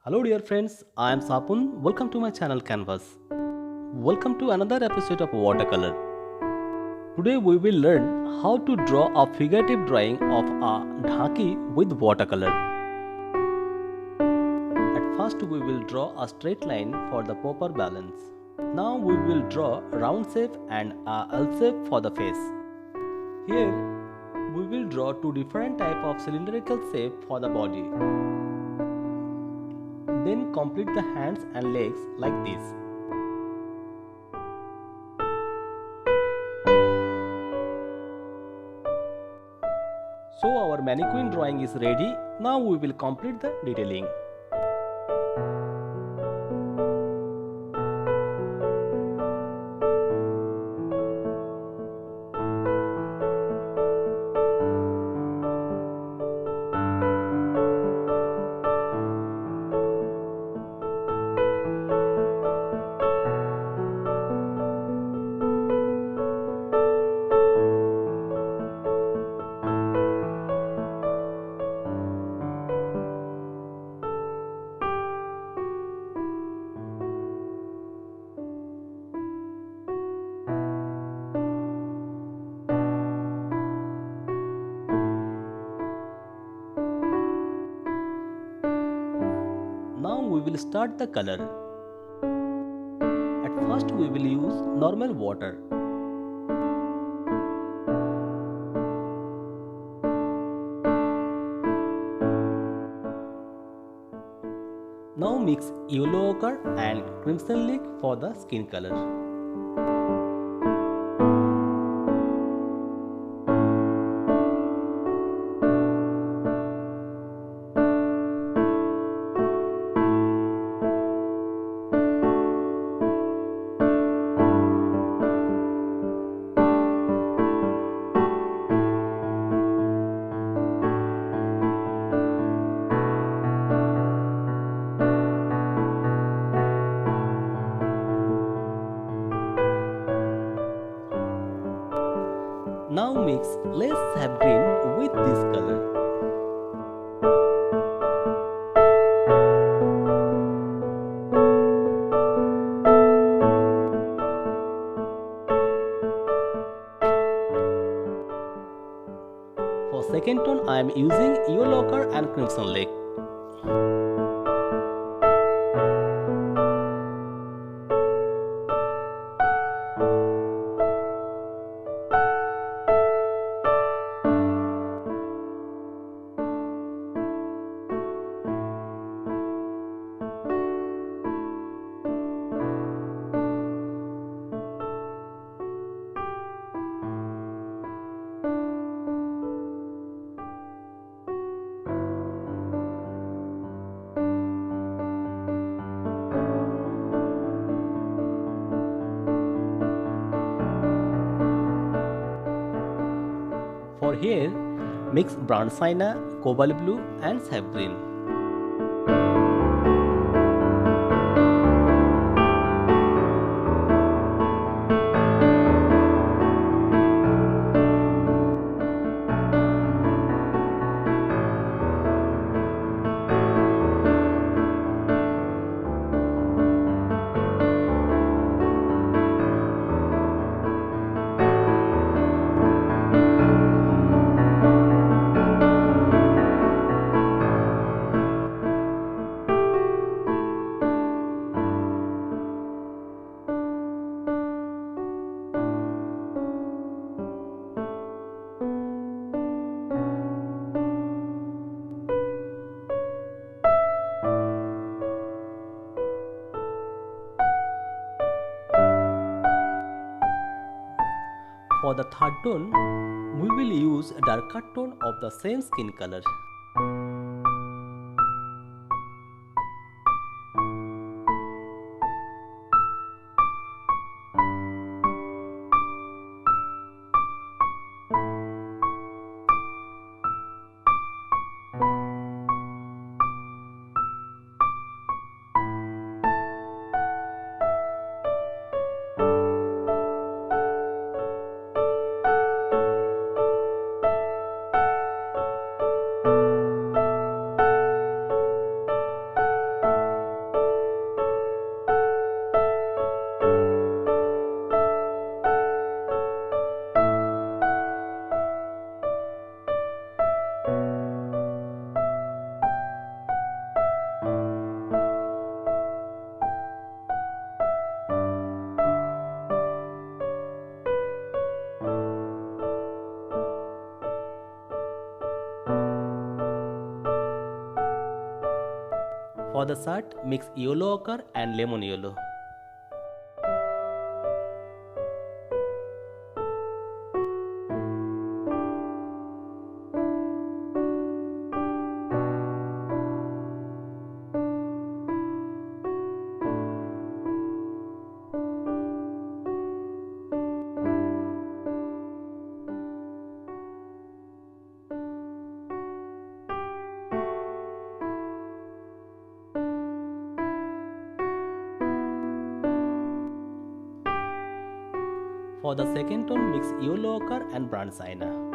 Hello dear friends, I am Sapun. Welcome to my channel Canvas. Welcome to another episode of Watercolor. Today we will learn how to draw a figurative drawing of a Dhaki with watercolor. At first we will draw a straight line for the proper balance. Now we will draw a round shape and a L shape for the face. Here we will draw two different types of cylindrical shape for the body. Then complete the hands and legs like this. So our mannequin drawing is ready. Now we will complete the detailing. Now we will start the color. At first we will use normal water. Now mix yellow ochre and crimson lake for the skin color. Now mix less sap green with this color. For second tone I am using yellow ochre and crimson lake. For hair, mix brown sienna, cobalt blue and sap green. For the third tone, we will use a darker tone of the same skin color. For the shirt, mix yellow ochre and lemon yellow. For the second tone, mix yellow ochre and burnt sienna.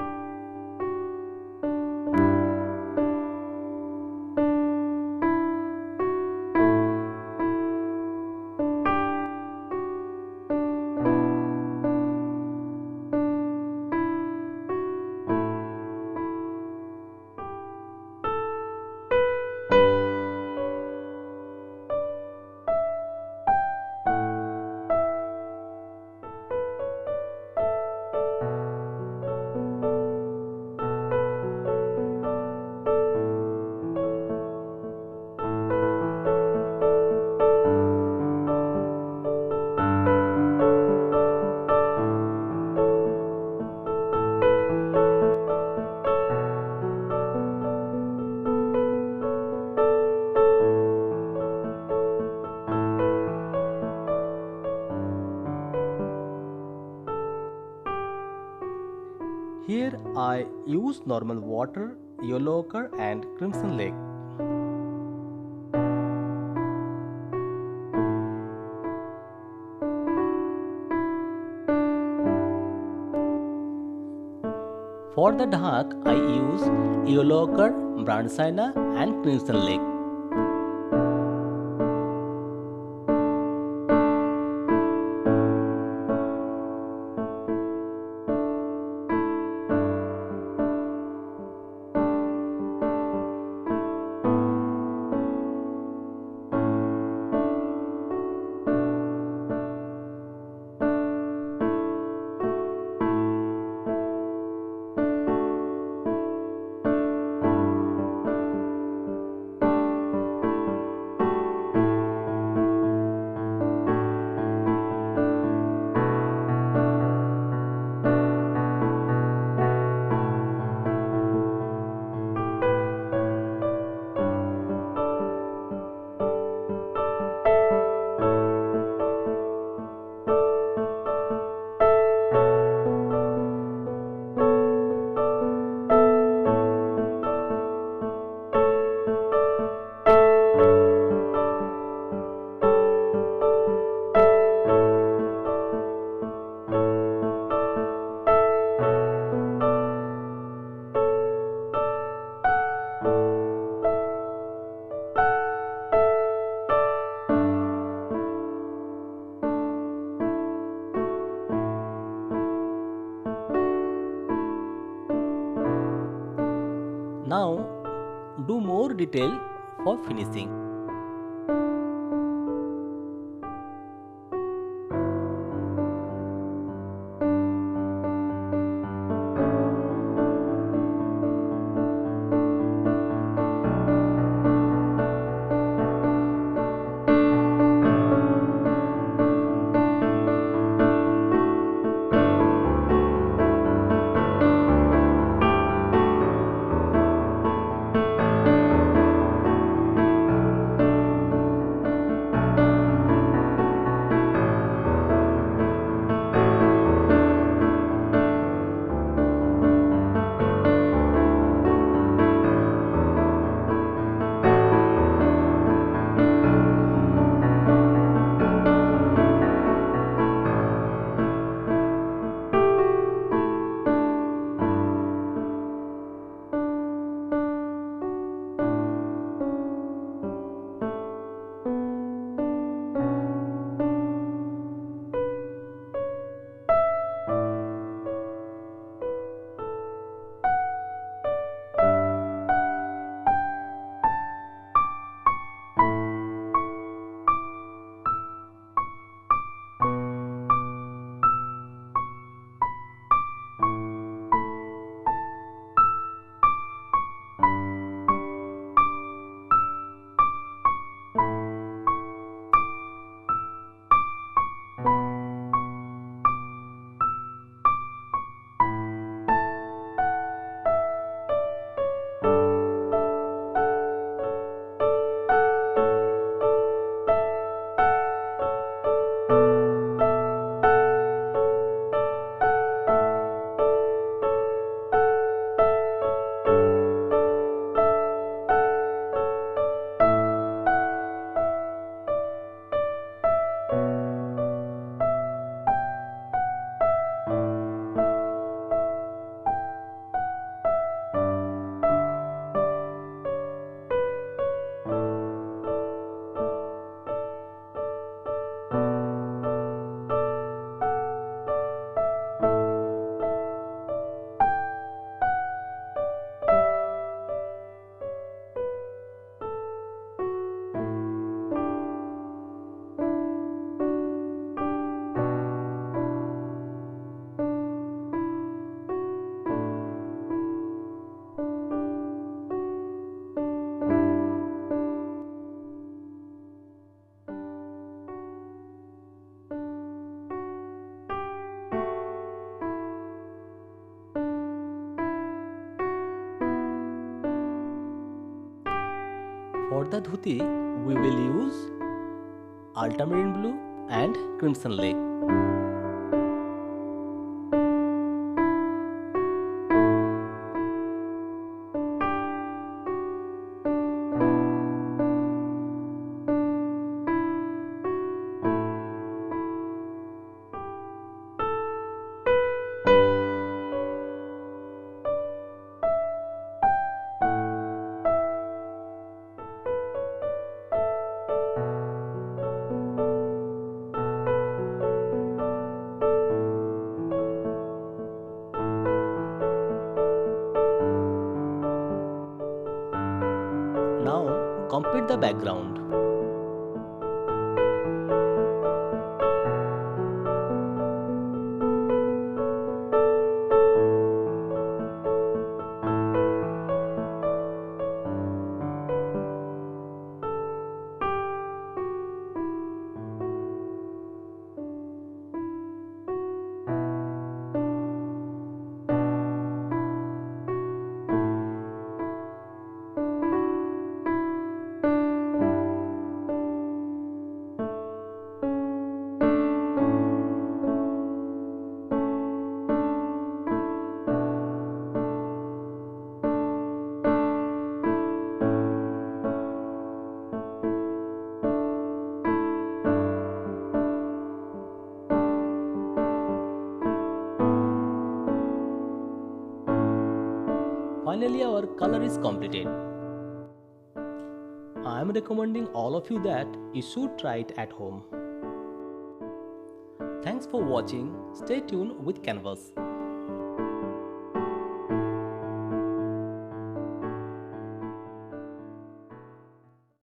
Here I use normal water, yellow ochre and crimson lake. For the dark, I use yellow ochre, burnt sienna and crimson lake. Now do more detail for finishing. the dhuti, we will use ultramarine blue and crimson lake. Now complete the background. Finally, our color is completed. I am recommending all of you that you should try it at home. Thanks for watching. Stay tuned with Canvas.